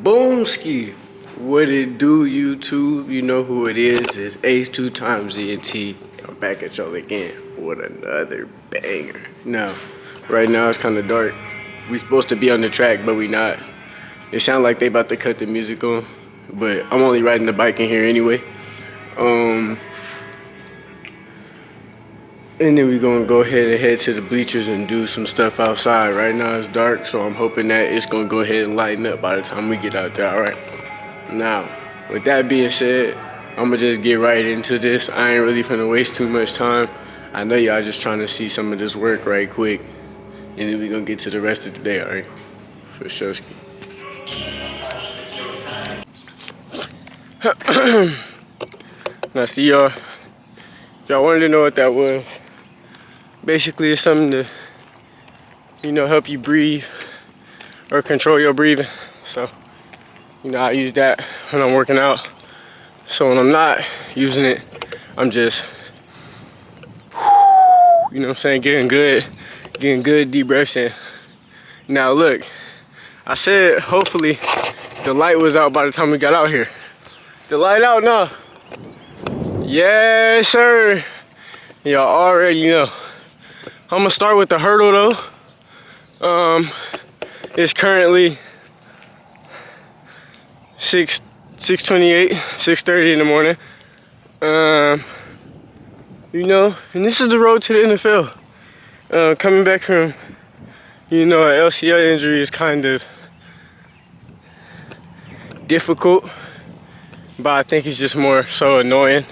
Boomski, what it do, YouTube? You know who it is. It's Ace 2 times ENT. I'm back at y'all again with another banger. Now, right now it's kind of dark. We supposed to be on the track, but we not. It sound like they about to cut the music on, but I'm only riding the bike in here anyway. And then we're gonna go ahead and head to the bleachers and do some stuff outside. Right now it's dark, so I'm hoping that it's gonna go ahead and lighten up by the time we get out there, all right? Now, with that being said, I'm gonna just get right into this. I ain't really finna waste too much time. I know y'all just trying to see some of this work right quick, and then we gonna get to the rest of the day, all right? For sure. Now see y'all, if y'all wanted to know what that was, basically it's something to, help you breathe or control your breathing. So, I use that when I'm working out. So when I'm not using it, I'm just, getting good deep breaths in. Now look, I said hopefully the light was out by the time we got out here. The light out now. Yes, sir. Y'all already know. I'm gonna start with the hurdle though. It's currently 6:28, 6:30 in the morning. And this is the road to the NFL. Coming back from, an LCL injury is kind of difficult, but I think it's just more so annoying,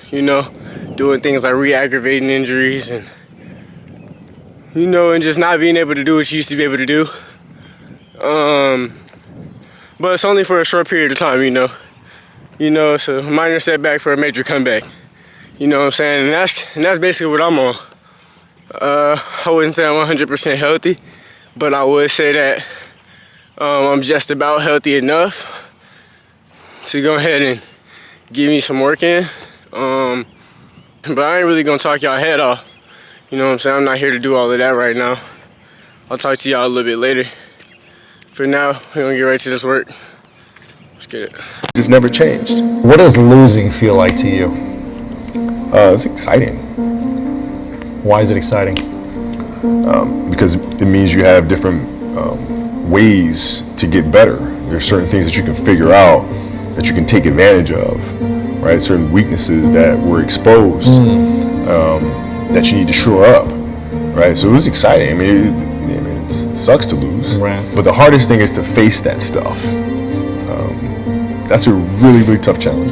doing things like re-aggravating injuries and, and just not being able to do what you used to be able to do. But it's only for a short period of time, it's a minor setback for a major comeback. You know what I'm saying? And that's basically what I'm on. I wouldn't say I'm 100% healthy, but I would say that I'm just about healthy enough to go ahead and give me some work in. But I ain't really gonna talk y'all head off. You know what I'm saying? I'm not here to do all of that right now. I'll talk to y'all a little bit later. For now, we're gonna get right to this work. Let's get it. It's never changed. What does losing feel like to you? It's exciting. Why is it exciting? Because it means you have different ways to get better. There are certain things that you can figure out that you can take advantage of, right? Certain weaknesses that were exposed that you need to shore up, right? So it was exciting. I mean, it sucks to lose, right. But the hardest thing is to face that stuff. That's a really, really tough challenge.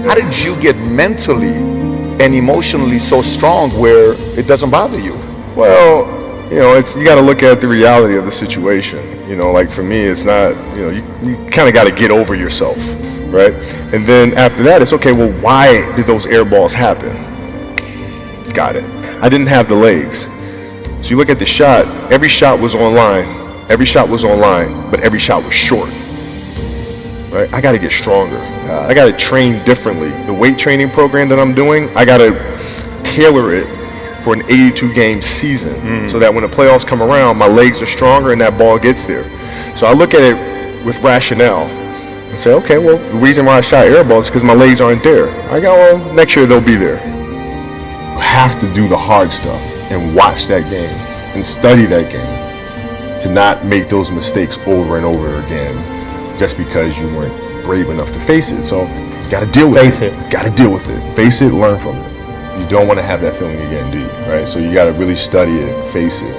How did you get mentally and emotionally so strong where it doesn't bother you? Well, you got to look at the reality of the situation. Like for me, it's not, you kind of got to get over yourself, right? And then after that, it's okay, well, why did those air balls happen? Got it. I didn't have the legs. So you look at the shot, every shot was online, but every shot was short, right? I got to get stronger. I got to train differently. The weight training program that I'm doing, I got to tailor it for an 82-game season so that when the playoffs come around, my legs are stronger and that ball gets there. So I look at it with rationale and say, okay, well, the reason why I shot air balls is because my legs aren't there. Well, next year they'll be there. You have to do the hard stuff and watch that game and study that game to not make those mistakes over and over again just because you weren't brave enough to face it. So you got to deal with it. Got to deal with it. Face it, learn from it. You don't want to have that feeling again, do you? Right? So you got to really study it, face it,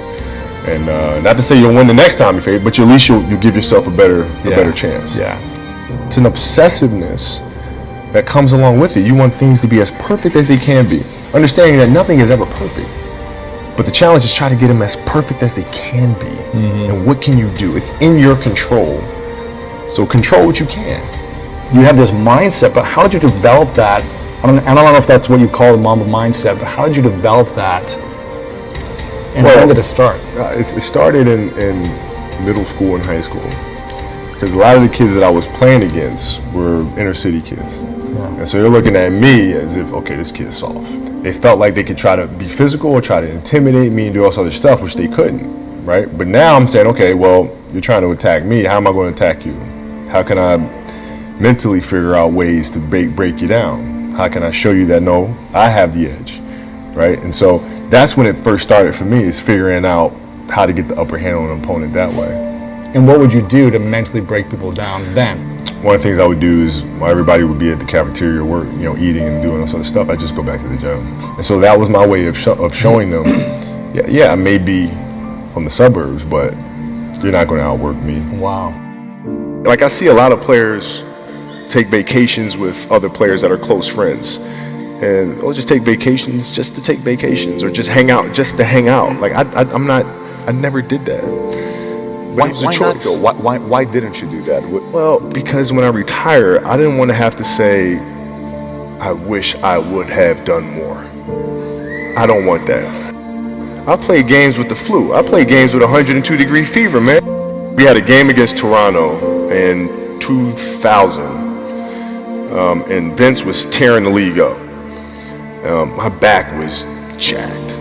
and not to say you'll win the next time you face it, but at least you'll give yourself a better chance. Yeah. It's an obsessiveness that comes along with it. You want things to be as perfect as they can be, understanding that nothing is ever perfect. But the challenge is try to get them as perfect as they can be. And what can you do? It's in your control. So control what you can. You have this mindset, but how did you develop that? I don't know if that's what you call the Mamba mindset, but how did you develop that? And how did it start? It started in middle school and high school. Because a lot of the kids that I was playing against were inner city kids. Yeah. And so they're looking at me as if, okay, this kid's soft. They felt like they could try to be physical or try to intimidate me and do all this other stuff, which they couldn't, right? But now I'm saying, okay, well, you're trying to attack me. How am I going to attack you? How can I mentally figure out ways to break you down? How can I show you that no, I have the edge, right? And so that's when it first started for me, is figuring out how to get the upper hand on an opponent that way. And what would you do to mentally break people down then? One of the things I would do is, while everybody would be at the cafeteria work, eating and doing all sort of stuff, I just go back to the gym. And so that was my way of showing them, yeah, I may be from the suburbs, but you're not going to outwork me. Wow. Like, I see a lot of players take vacations with other players that are close friends, and just take vacations just to take vacations, or just hang out just to hang out. Like, I never did that. Why not though? Why didn't you do that? Well, because when I retire, I didn't want to have to say, I wish I would have done more. I don't want that. I played games with the flu. I played games with 102-degree fever, man. We had a game against Toronto in 2000, and Vince was tearing the league up. My back was jacked.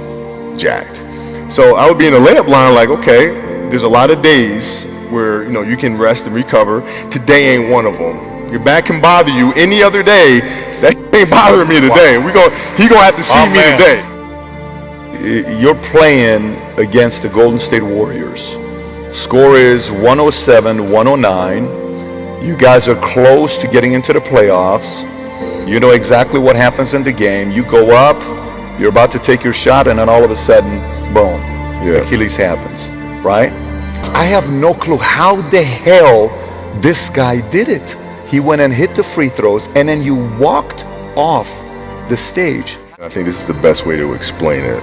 So I would be in the layup line like, okay, there's a lot of days where you can rest and recover. Today ain't one of them. Your back can bother you any other day. That ain't bothering me today. He gonna have to see me today. You're playing against the Golden State Warriors. Score is 107-109. You guys are close to getting into the playoffs. You know exactly what happens in the game. You go up, you're about to take your shot, and then all of a sudden, boom, Achilles happens, right? I have no clue how the hell this guy did it. He went and hit the free throws, and then you walked off the stage. I think this is the best way to explain it.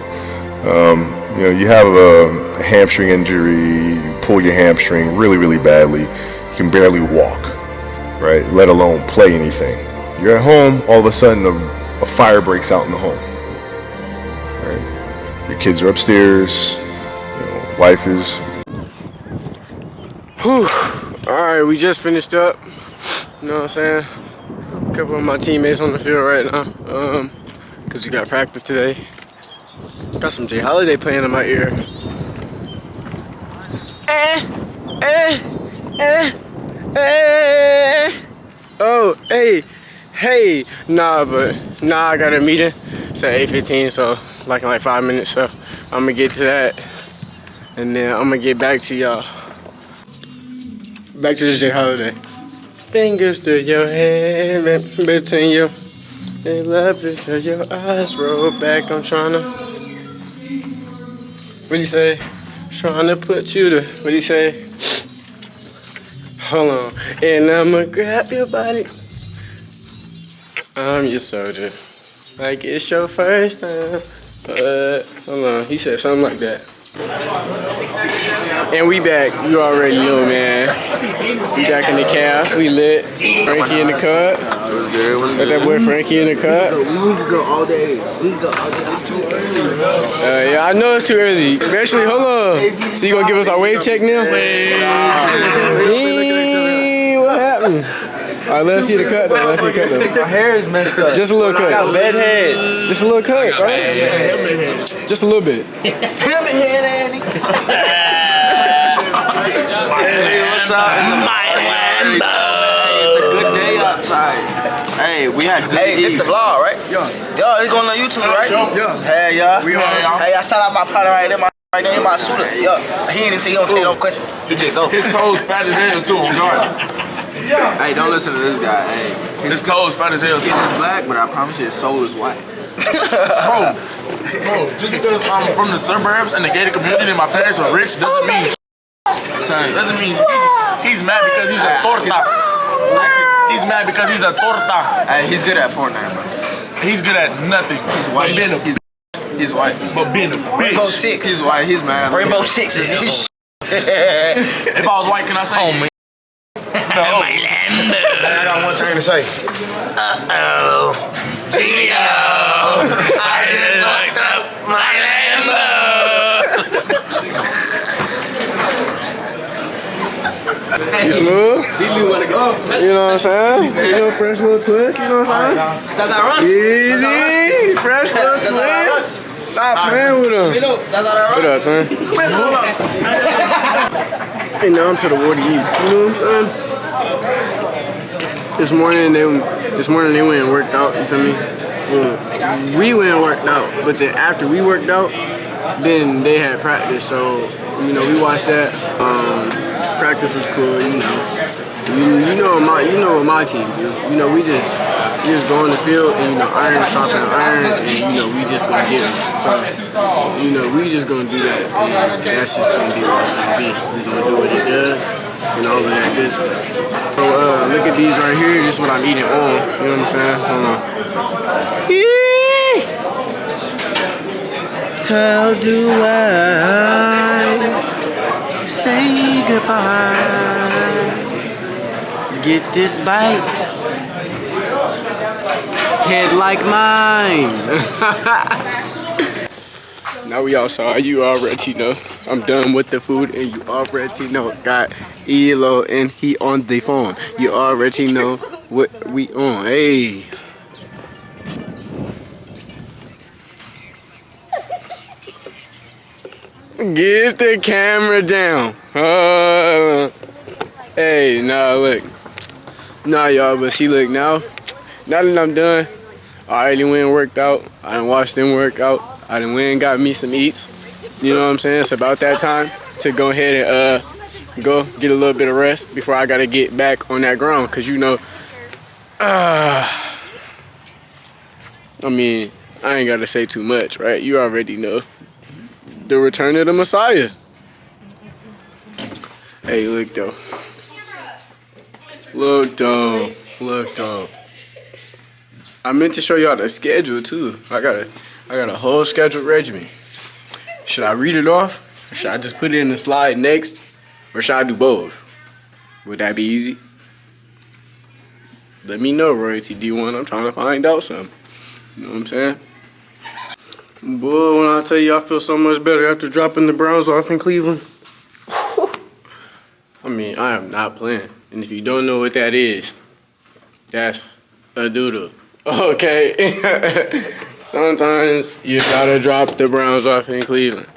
You have a hamstring injury, you pull your hamstring really, really badly. You can barely walk, right? Let alone play anything. You're at home, all of a sudden a fire breaks out in the home, right? Your kids are upstairs, wife is... Whew. Alright, we just finished up. You know what I'm saying? A couple of my teammates on the field right now. Cause we got practice today. Got some Jay Holiday playing in my ear. Oh, hey. Nah, I got a meeting. It's at 8:15, so in like 5 minutes. So I'm gonna get to that, and then I'm gonna get back to y'all. Back to the Jay Holiday. Fingers through your hair, between you. They love it till your eyes roll back. I'm tryna. What do you say? Tryna put you to. What do you say? Hold on. And I'ma grab your body. I'm your soldier. Like it's your first time. But hold on. He said something like that. And we back. You already know, man. We back in the calf. We lit. Frankie in the cut. What's good? Got that boy Frankie in the cut. We can go all day. It's too early, bro. Yeah, I know it's too early. Especially, hold on. So you gonna give us our wave check now? What happened? All right, let's see the cut though. Let's see the cut though. My hair is messed up. Just a little cut. I got bad head. Just a little cut, right? Just a little bit. Helmet head, Andy. Hey, what's up? It's a good day outside. Hey, we had good Hey, this the vlog, right? Yo, it's going on YouTube, right? Yeah. Hey, y'all. Hey, I shout out my partner right there, right there in my shooter. Yo, he ain't even say he don't take no question. He just go. His toes fat as hell too on guard. Hey, don't listen to this guy. Hey, His toes fat as hell his too. skin is black, but I promise you his soul is white. Bro, just because I'm from the suburbs and the gated community and my parents are rich doesn't mean he's mad because he's a torta. He's mad because he's a torta. Hey, he's good at Fortnite, bro. He's good at nothing. He's white. But being a He's white. but being a Rainbow bitch. Six. He's white. He's mad. Rainbow Six is his If I was white, can I say? Oh, man. No. I got one thing to say. Uh-oh. Gio. I just fucked up my Lambo. You smooth? You know what I'm saying? You know, fresh little twist, you know what I'm saying? Zaza runs. Easy, fresh little twist. Stop playing with him. You know, Zaza runs. What up, son? Hey, now I'm to the water eat. You know what I'm saying? This morning they went and worked out. You feel me? Well, we went and worked out, but then after we worked out, then they had practice. So you know, we watched that. Practice was cool. You know what my team do. You know, we just go on the field and, you know, iron sharpen iron, and, you know, we just gonna get them. So, you know, we just gonna do that, and that's just gonna be what it's gonna be. We gonna do what it does and all of that good stuff. So look at these right here. This is what I'm eating on. You know what I'm saying? Hold on. How do I say goodbye? Get this bite, head like mine. Now we outside, you already know. I'm done with the food and you already know. Got Elo and he on the phone. You already know what we on. Hey. Get the camera down. Hey, nah, look. Nah, y'all, but see, look, now that I'm done, I already went and worked out. I done watched them work out. I done went and got me some eats. You know what I'm saying? It's about that time to go ahead and go get a little bit of rest before I gotta get back on that ground. Cause you know, I mean, I ain't gotta say too much, right? You already know. The return of the Messiah. Hey, look though. Look though. I meant to show y'all the schedule too. I got a whole scheduled regimen. Should I read it off? Or should I just put it in the slide next? Or should I do both? Would that be easy? Let me know, Royalty D1. I'm trying to find out something. You know what I'm saying? Boy, when I tell you I feel so much better after dropping the Browns off in Cleveland. I mean, I am not playing. And if you don't know what that is, that's a doodle. Okay? Sometimes you gotta drop the Browns off in Cleveland.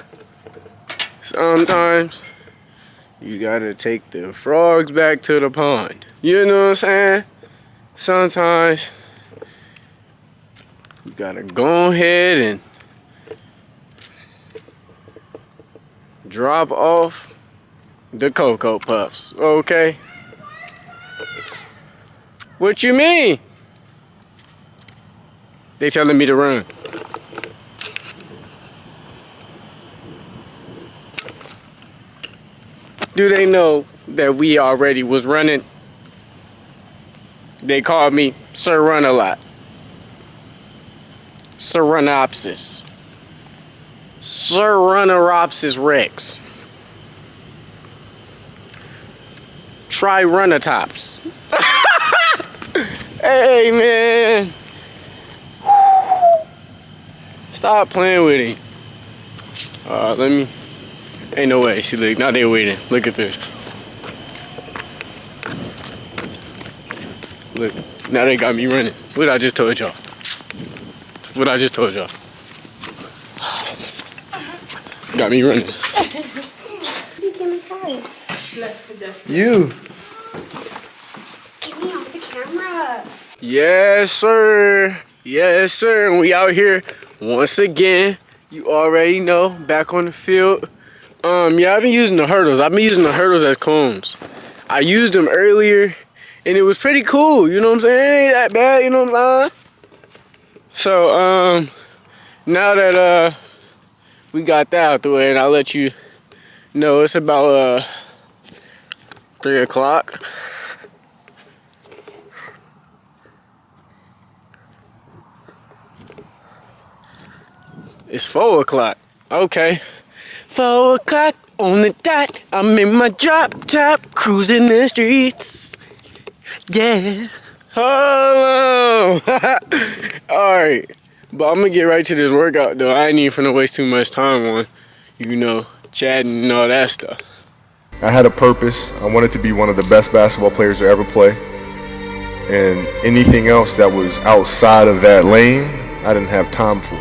Sometimes you gotta take the frogs back to the pond. You know what I'm saying? Sometimes you gotta go ahead and drop off the Cocoa Puffs, okay? What you mean? They telling me to run. Do they know that we already was running? They called me Sir Run-A-Lot. Sir Runopsis. Sir Runneropsis Rex. Try Runatops. Hey, man. Stop playing with him. Let me. Ain't no way. See, look, now they're waiting. Look at this. Look, now they got me running. What I just told y'all. What I just told y'all. Got me running. You came inside. You. Get me off the camera. Yes, sir. Yes, sir. And we out here once again. You already know. Back on the field. Yeah, I've been using the hurdles. I've been using the hurdles as cones. I used them earlier, and it was pretty cool. You know what I'm saying? Ain't that bad. You know what I'm saying? So, now that we got that out the way, and I'll let you know it's about 3 o'clock. It's 4 o'clock. Okay. 4 o'clock on the dot. I'm in my drop top, cruising the streets. Yeah. Hello. Alright. But I'm gonna get right to this workout though. I ain't even finna waste too much time on, you know, chatting and all that stuff. I had a purpose. I wanted to be one of the best basketball players to ever play. And anything else that was outside of that lane, I didn't have time for.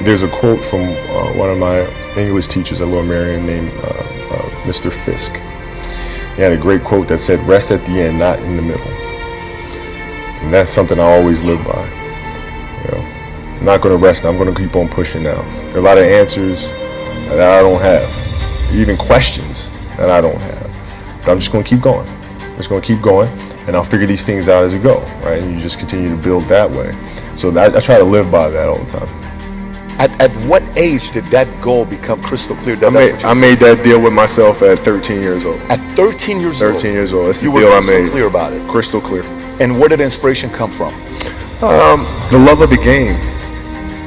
There's a quote from one of my English teachers at Lower Merion named Mr. Fisk. He had a great quote that said, "Rest at the end, not in the middle." And that's something I always live by. You know, I'm not going to rest. I'm going to keep on pushing now. There are a lot of answers that I don't have, even questions that I don't have. But I'm just going to keep going. I'm just going to keep going, and I'll figure these things out as we go, right? And you just continue to build that way. So I try to live by that all the time. At what age did that goal become crystal clear? I made that deal with myself at 13 years old. At 13 years old? 13 years old. That's the you deal were I made. crystal clear about it? Crystal clear. And where did inspiration come from? The love of the game.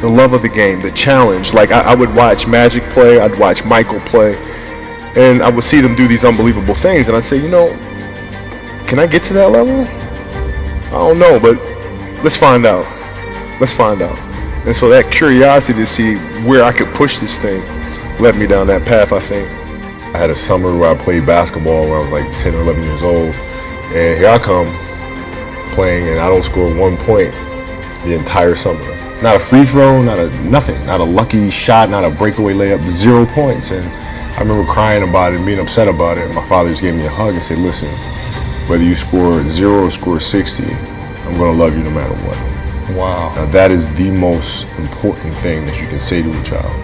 The love of the game, the challenge. Like I would watch Magic play, I'd watch Michael play, and I would see them do these unbelievable things, and I'd say, you know, can I get to that level? I don't know, but let's find out. Let's find out. And so that curiosity to see where I could push this thing led me down that path, I think. I had a summer where I played basketball when I was like 10 or 11 years old, and here I come playing, and I don't score 1 point the entire summer. Not a free throw, nothing, not a lucky shot, not a breakaway layup, 0 points. And I remember crying about it and being upset about it. And my father just gave me a hug and said, listen, whether you score 0 or score 60, I'm going to love you no matter what. Wow. Now that is the most important thing that you can say to a child.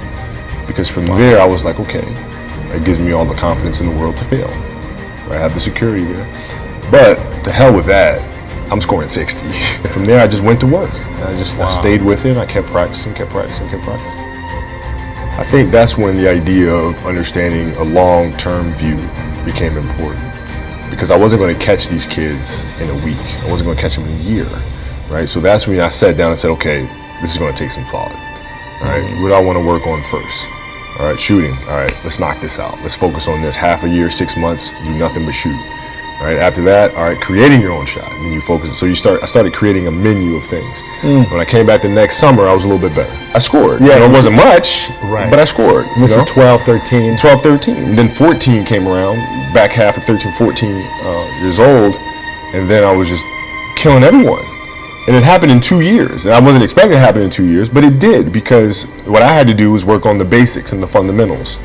Because from there I was like, okay, that gives me all the confidence in the world to fail. I have the security there. But to hell with that, I'm scoring 60. And from there I just went to work. I stayed with it. I kept practicing. I think that's when the idea of understanding a long-term view became important. Because I wasn't going to catch these kids in a week. I wasn't going to catch them in a year. Right? So that's when I sat down and said, okay, this is going to take some thought. All right? What do I want to work on first? All right, shooting. All right, let's knock this out. Let's focus on this. Half a year, 6 months, do nothing but shoot. All right, after that, all right, creating your own shot. And then you focus. So I started creating a menu of things. When I came back the next summer, I was a little bit better. I scored. Yeah, it wasn't much, right, but I scored. This is 12, 13. 12, 13. And then 14 came around, back half of 13, 14 years old. And then I was just killing everyone. And it happened in 2 years. And I wasn't expecting it to happen in 2 years, but it did, because what I had to do was work on the basics and the fundamentals.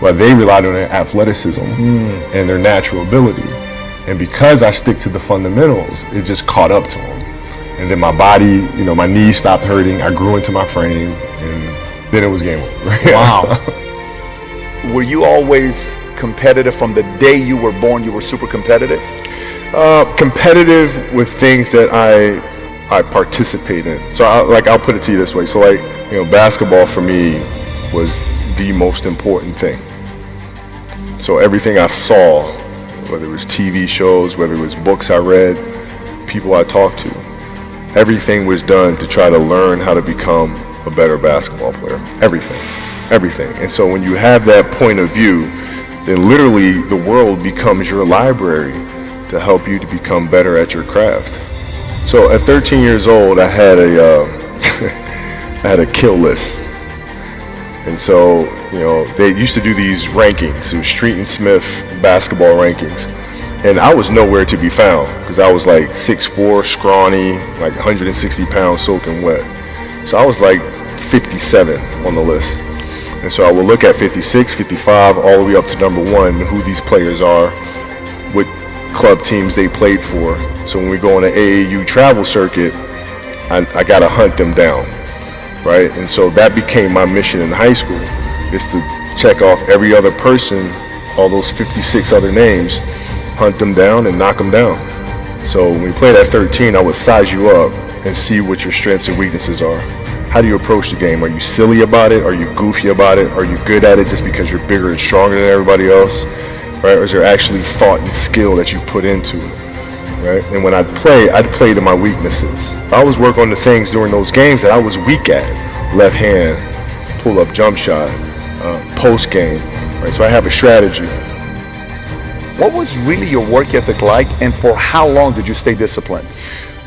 Well, they relied on their athleticism and their natural ability. And because I stick to the fundamentals, it just caught up to them. And then my body, my knees stopped hurting. I grew into my frame, and then it was game over. Wow. Were you always competitive from the day you were born? You were super competitive? Competitive with things that I participate in. So I'll put it to you this way. So basketball for me was the most important thing. So everything I saw, whether it was TV shows, whether it was books I read, people I talked to, everything was done to try to learn how to become a better basketball player. Everything. And so when you have that point of view, then literally the world becomes your library to help you to become better at your craft. So at 13 years old, I had I had a kill list. And so, they used to do these rankings. It was Street and Smith basketball rankings. And I was nowhere to be found because I was like 6'4", scrawny, like 160 pounds soaking wet. So I was like 57 on the list. And so I would look at 56, 55, all the way up to number 1, who these players are, what club teams they played for. So when we go on the AAU travel circuit, I got to hunt them down. Right? And so that became my mission in high school, is to check off every other person, all those 56 other names, hunt them down and knock them down. So when we played at 13, I would size you up and see what your strengths and weaknesses are. How do you approach the game? Are you silly about it? Are you goofy about it? Are you good at it just because you're bigger and stronger than everybody else? Right? Or is there actually thought and skill that you put into it? Right? And when I'd play to my weaknesses. I always work on the things during those games that I was weak at. Left hand, pull-up jump shot, post game. Right? So I have a strategy. What was really your work ethic like, and for how long did you stay disciplined?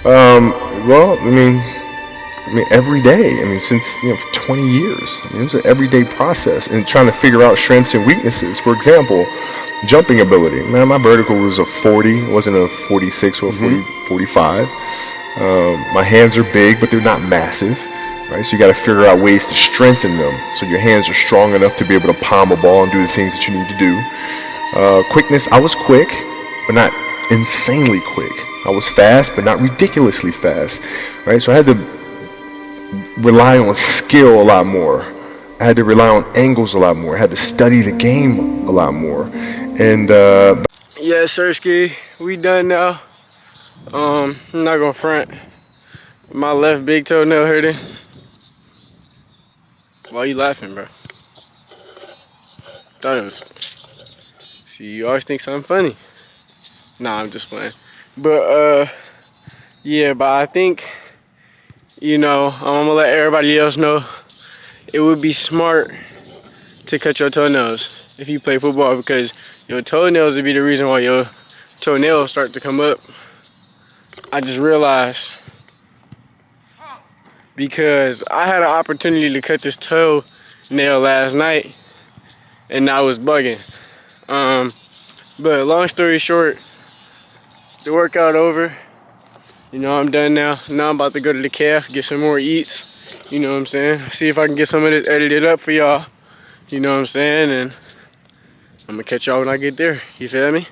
Well, I mean, every day. Since 20 years. It was an everyday process, and trying to figure out strengths and weaknesses. For example, jumping ability. Man, my vertical was a 40, it wasn't a 46 or a 45. My hands are big, but they're not massive. Right? So you got to figure out ways to strengthen them so your hands are strong enough to be able to palm a ball and do the things that you need to do. Quickness, I was quick, but not insanely quick. I was fast, but not ridiculously fast, right? So I had to rely on skill a lot more. I had to rely on angles a lot more. I had to study the game a lot more. And yeah, Sirski, we done now. I'm not gonna front. My left big toenail hurting. Why you laughing, bro? Thought it was. See, you always think something funny. Nah, I'm just playing. But yeah, but I think, you know, I'm gonna let everybody else know it would be smart to cut your toenails if you play football, because your toenails would be the reason why your toenails start to come up. I just realized, because I had an opportunity to cut this toenail last night and I was bugging. But long story short, the workout over. You know, I'm done now. Now I'm about to go to the calf, get some more eats. You know what I'm saying? See if I can get some of this edited up for y'all. You know what I'm saying? And I'm gonna catch y'all when I get there. You feel me?